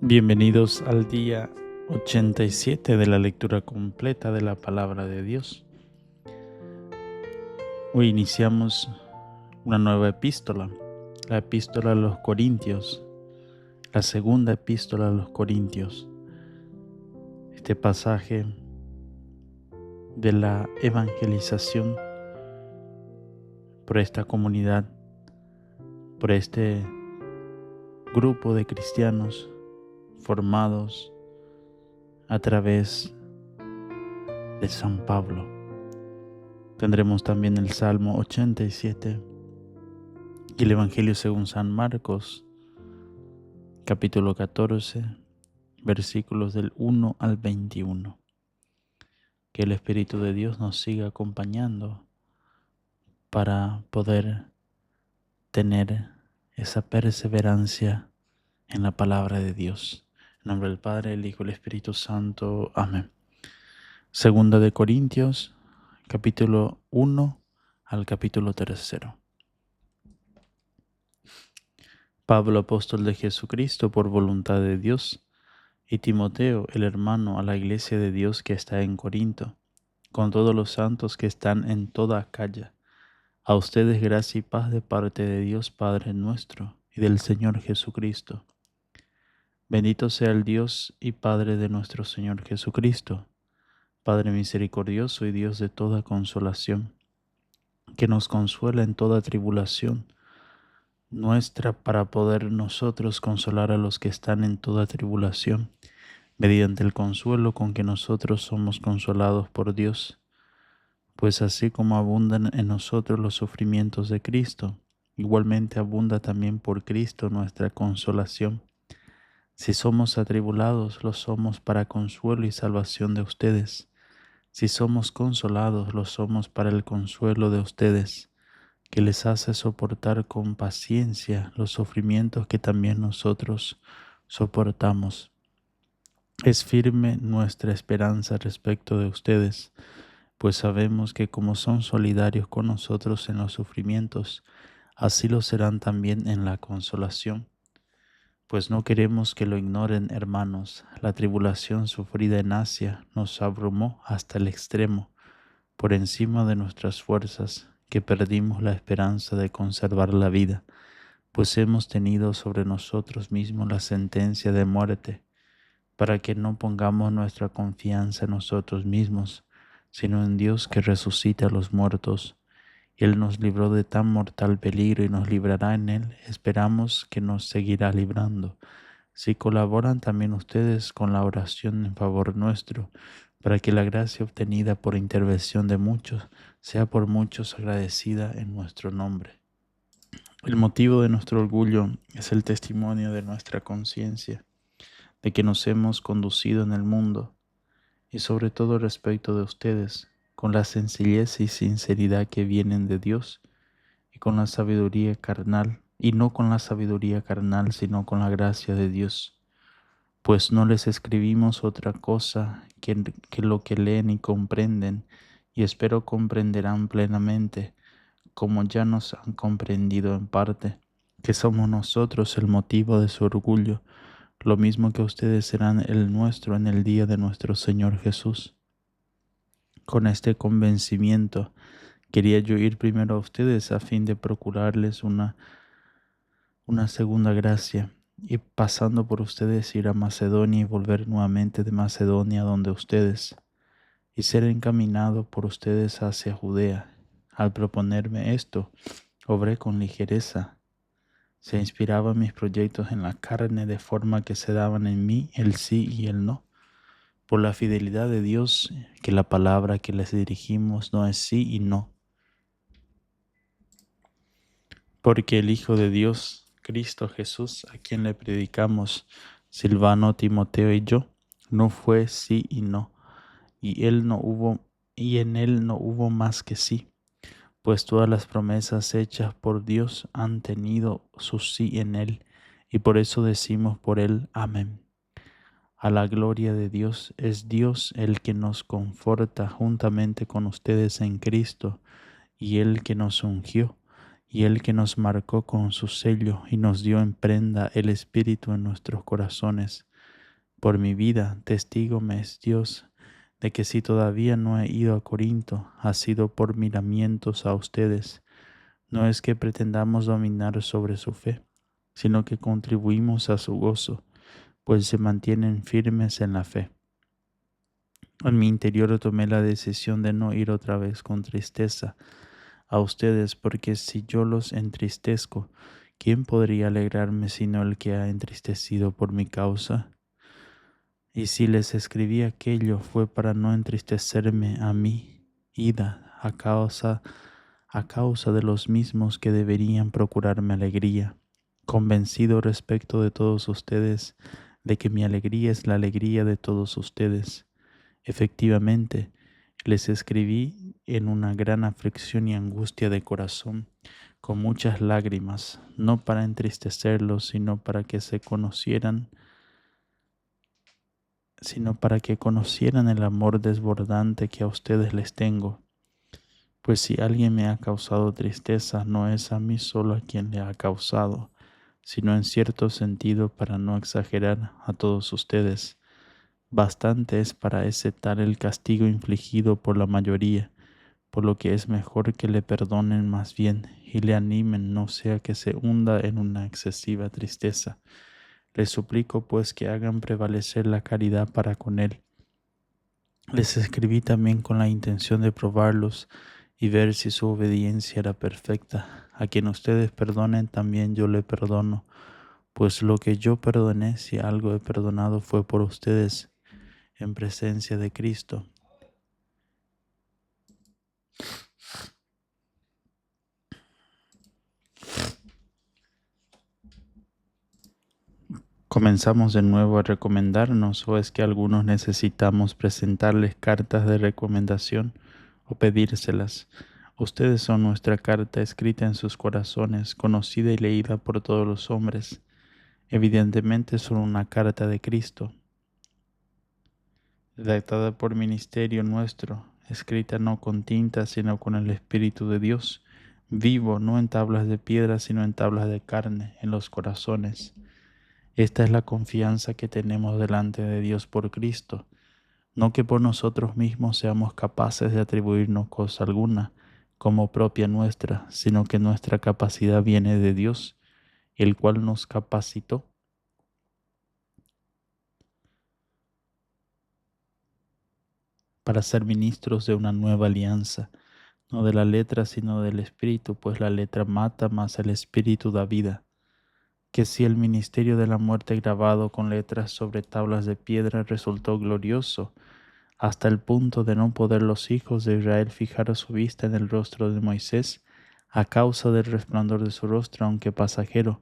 Bienvenidos al día 87 de la lectura completa de la palabra de Dios. Hoy iniciamos una nueva epístola, la epístola a los Corintios, la segunda epístola a los Corintios. Este pasaje de la evangelización por esta comunidad, por este grupo de cristianos formados a través de San Pablo. Tendremos también el Salmo 87 y el Evangelio según San Marcos, capítulo 14, versículos del 1 al 21. Que el Espíritu de Dios nos siga acompañando para poder tener esa perseverancia en la palabra de Dios. En nombre del Padre, el Hijo y el Espíritu Santo. Amén. Segunda de Corintios, capítulo 1 al capítulo 3. Pablo, apóstol de Jesucristo por voluntad de Dios, y Timoteo, el hermano, a la iglesia de Dios que está en Corinto, con todos los santos que están en toda Acaya. A ustedes gracia y paz de parte de Dios Padre nuestro y del Señor Jesucristo. Bendito sea el Dios y Padre de nuestro Señor Jesucristo, Padre misericordioso y Dios de toda consolación, que nos consuela en toda tribulación nuestra para poder nosotros consolar a los que están en toda tribulación, mediante el consuelo con que nosotros somos consolados por Dios. Pues así como abundan en nosotros los sufrimientos de Cristo, igualmente abunda también por Cristo nuestra consolación. Si somos atribulados, lo somos para consuelo y salvación de ustedes. Si somos consolados, lo somos para el consuelo de ustedes, que les hace soportar con paciencia los sufrimientos que también nosotros soportamos. Es firme nuestra esperanza respecto de ustedes, pues sabemos que como son solidarios con nosotros en los sufrimientos, así lo serán también en la consolación. Pues no queremos que lo ignoren, hermanos. La tribulación sufrida en Asia nos abrumó hasta el extremo, por encima de nuestras fuerzas, que perdimos la esperanza de conservar la vida, pues hemos tenido sobre nosotros mismos la sentencia de muerte, para que no pongamos nuestra confianza en nosotros mismos, sino en Dios que resucita a los muertos. Él nos libró de tan mortal peligro y nos librará en él. Esperamos que nos seguirá librando. Si colaboran también ustedes con la oración en favor nuestro, para que la gracia obtenida por intervención de muchos sea por muchos agradecida en nuestro nombre. El motivo de nuestro orgullo es el testimonio de nuestra conciencia, de que nos hemos conducido en el mundo, y sobre todo respecto de ustedes, con la sencillez y sinceridad que vienen de Dios, y con la sabiduría carnal, y no con la sabiduría carnal, sino con la gracia de Dios. Pues no les escribimos otra cosa que lo que leen y comprenden, y espero comprenderán plenamente, como ya nos han comprendido en parte, que somos nosotros el motivo de su orgullo, lo mismo que ustedes serán el nuestro en el día de nuestro Señor Jesús. Con este convencimiento quería yo ir primero a ustedes a fin de procurarles una segunda gracia, y pasando por ustedes ir a Macedonia y volver nuevamente de Macedonia donde ustedes, y ser encaminado por ustedes hacia Judea. Al proponerme esto, obré con ligereza. Se inspiraban mis proyectos en la carne, de forma que se daban en mí el sí y el no. Por la fidelidad de Dios, que la palabra que les dirigimos no es sí y no. Porque el Hijo de Dios, Cristo Jesús, a quien le predicamos, Silvano, Timoteo y yo, no fue sí y no, y en él no hubo más que sí, pues todas las promesas hechas por Dios han tenido su sí en él, y por eso decimos por él amén. A la gloria de Dios es Dios el que nos conforta juntamente con ustedes en Cristo, y el que nos ungió, y el que nos marcó con su sello y nos dio en prenda el Espíritu en nuestros corazones. Por mi vida, testigo me es Dios de que si todavía no he ido a Corinto, ha sido por miramientos a ustedes. No es que pretendamos dominar sobre su fe, sino que contribuimos a su gozo, pues se mantienen firmes en la fe. En mi interior tomé la decisión de no ir otra vez con tristeza a ustedes, porque si yo los entristezco, ¿quién podría alegrarme sino el que ha entristecido por mi causa? Y si les escribí aquello fue para no entristecerme a mí, ida a causa de los mismos que deberían procurarme alegría, convencido respecto de todos ustedes de que mi alegría es la alegría de todos ustedes. Efectivamente, les escribí en una gran aflicción y angustia de corazón, con muchas lágrimas, no para entristecerlos, sino para que conocieran el amor desbordante que a ustedes les tengo. Pues si alguien me ha causado tristeza, no es a mí solo a quien le ha causado, sino en cierto sentido, para no exagerar, a todos ustedes. Bastante es para ese tal el castigo infligido por la mayoría, por lo que es mejor que le perdonen más bien y le animen, no sea que se hunda en una excesiva tristeza. Les suplico pues que hagan prevalecer la caridad para con él. Les escribí también con la intención de probarlos y ver si su obediencia era perfecta. A quien ustedes perdonen, también yo le perdono, pues lo que yo perdoné, si algo he perdonado, fue por ustedes en presencia de Cristo. ¿Comenzamos de nuevo a recomendarnos o es que algunos necesitamos presentarles cartas de recomendación o pedírselas? Ustedes son nuestra carta escrita en sus corazones, conocida y leída por todos los hombres. Evidentemente son una carta de Cristo, redactada por ministerio nuestro, escrita no con tinta, sino con el Espíritu de Dios, vivo, no en tablas de piedra, sino en tablas de carne, en los corazones. Esta es la confianza que tenemos delante de Dios por Cristo, no que por nosotros mismos seamos capaces de atribuirnos cosa alguna como propia nuestra, sino que nuestra capacidad viene de Dios, el cual nos capacitó para ser ministros de una nueva alianza, no de la letra, sino del Espíritu, pues la letra mata, mas el Espíritu da vida. Que si el ministerio de la muerte grabado con letras sobre tablas de piedra resultó glorioso, hasta el punto de no poder los hijos de Israel fijar su vista en el rostro de Moisés, a causa del resplandor de su rostro, aunque pasajero,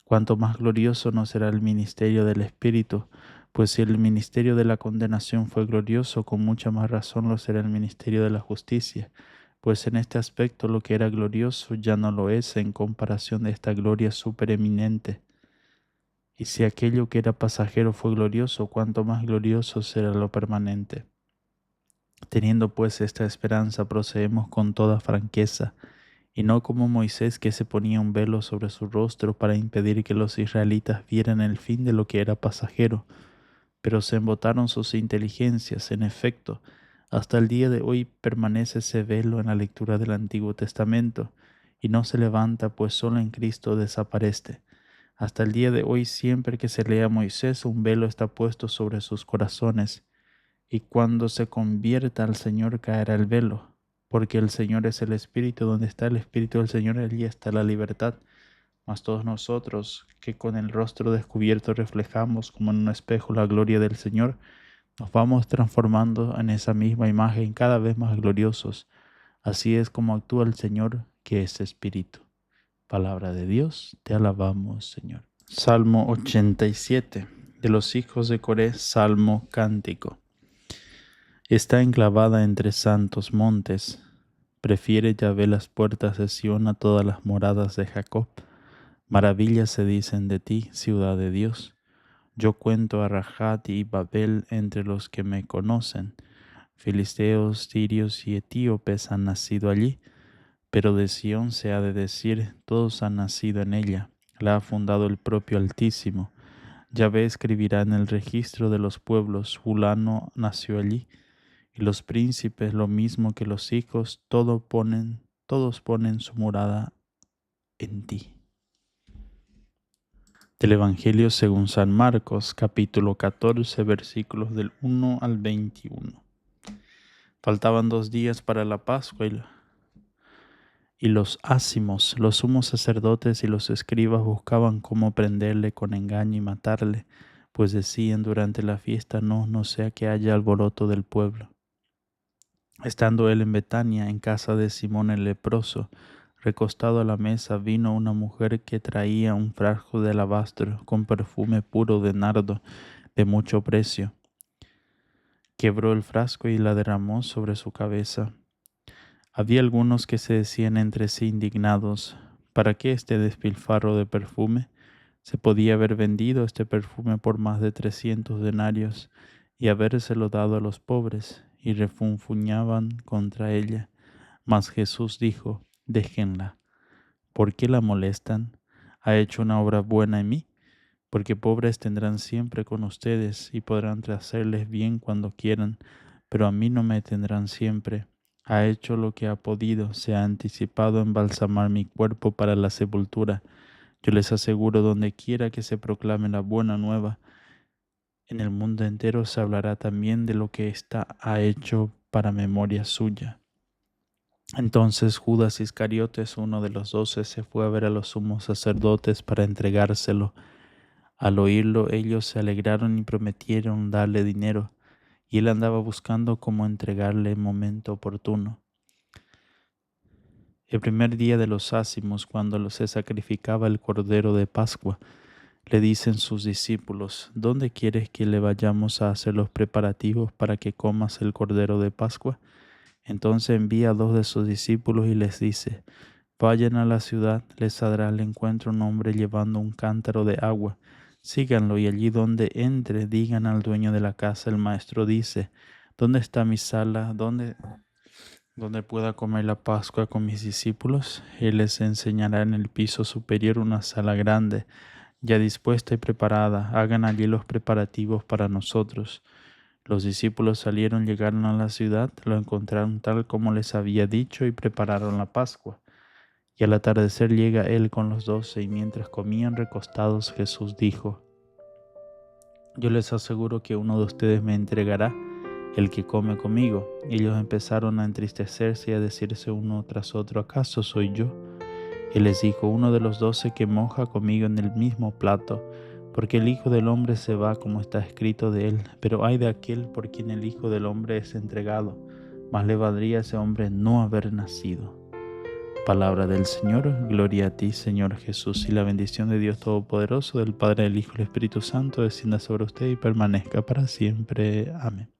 cuanto más glorioso no será el ministerio del Espíritu, pues si el ministerio de la condenación fue glorioso, con mucha más razón lo será el ministerio de la justicia, pues en este aspecto lo que era glorioso ya no lo es en comparación de esta gloria supereminente. Y si aquello que era pasajero fue glorioso, cuanto más glorioso será lo permanente. Teniendo pues esta esperanza, procedemos con toda franqueza, y no como Moisés, que se ponía un velo sobre su rostro para impedir que los israelitas vieran el fin de lo que era pasajero, pero se embotaron sus inteligencias. En efecto, hasta el día de hoy permanece ese velo en la lectura del Antiguo Testamento, y no se levanta, pues solo en Cristo desaparece. Hasta el día de hoy, siempre que se lea a Moisés, un velo está puesto sobre sus corazones, y cuando se convierta al Señor caerá el velo, porque el Señor es el Espíritu. Donde está el Espíritu del Señor, allí está la libertad. Mas todos nosotros, que con el rostro descubierto reflejamos como en un espejo la gloria del Señor, nos vamos transformando en esa misma imagen cada vez más gloriosos. Así es como actúa el Señor, que es Espíritu. Palabra de Dios, te alabamos, Señor. Salmo 87, de los hijos de Coré, Salmo cántico. Está enclavada entre santos montes. Prefiere Yahvé las puertas de Sión a todas las moradas de Jacob. Maravillas se dicen de ti, ciudad de Dios. Yo cuento a Rajat y Babel entre los que me conocen. Filisteos, tirios y etíopes han nacido allí, pero de Sión se ha de decir, todos han nacido en ella. La ha fundado el propio Altísimo. Yahvé escribirá en el registro de los pueblos: fulano nació allí. Y los príncipes, lo mismo que los hijos, todos ponen su morada en ti. Del Evangelio según San Marcos, capítulo 14, versículos del 1 al 21. Faltaban 2 días para la Pascua y los ácimos, los sumos sacerdotes y los escribas buscaban cómo prenderle con engaño y matarle, pues decían durante la fiesta: no sea que haya alboroto del pueblo. Estando él en Betania, en casa de Simón el leproso, recostado a la mesa, vino una mujer que traía un frasco de alabastro con perfume puro de nardo de mucho precio. Quebró el frasco y la derramó sobre su cabeza. Había algunos que se decían entre sí indignados: ¿para qué este despilfarro de perfume? Se podía haber vendido este perfume por más de 300 denarios y habérselo dado a los pobres. Y refunfuñaban contra ella. Mas Jesús dijo: déjenla. ¿Por qué la molestan? Ha hecho una obra buena en mí, porque pobres tendrán siempre con ustedes y podrán hacerles bien cuando quieran, pero a mí no me tendrán siempre. Ha hecho lo que ha podido, se ha anticipado a embalsamar mi cuerpo para la sepultura. Yo les aseguro, donde quiera que se proclame la buena nueva, en el mundo entero se hablará también de lo que ésta ha hecho para memoria suya. Entonces Judas Iscariotes, uno de los 12, se fue a ver a los sumos sacerdotes para entregárselo. Al oírlo, ellos se alegraron y prometieron darle dinero, y él andaba buscando cómo entregarle en momento oportuno. El primer día de los ácimos, cuando se sacrificaba el cordero de Pascua, le dicen sus discípulos: ¿dónde quieres que le vayamos a hacer los preparativos para que comas el cordero de Pascua? Entonces envía a 2 de sus discípulos y les dice: vayan a la ciudad, les saldrá al encuentro un hombre llevando un cántaro de agua. Síganlo, y allí donde entre, digan al dueño de la casa: el maestro dice: ¿dónde está mi sala? ¿Dónde pueda comer la Pascua con mis discípulos? Él les enseñará en el piso superior una sala grande, ya dispuesta y preparada. Hagan allí los preparativos para nosotros. Los discípulos salieron, llegaron a la ciudad, lo encontraron tal como les había dicho y prepararon la Pascua. Y al atardecer llega él con los 12, y mientras comían recostados, Jesús dijo: yo les aseguro que uno de ustedes me entregará, el que come conmigo. Y ellos empezaron a entristecerse y a decirse uno tras otro: ¿acaso soy yo? Él les dijo: uno de los 12 que moja conmigo en el mismo plato, porque el Hijo del Hombre se va como está escrito de él. Pero ay de aquel por quien el Hijo del Hombre es entregado. Más le valdría a ese hombre no haber nacido. Palabra del Señor. Gloria a ti, Señor Jesús. Y la bendición de Dios Todopoderoso, del Padre, del Hijo y del Espíritu Santo, descienda sobre usted y permanezca para siempre. Amén.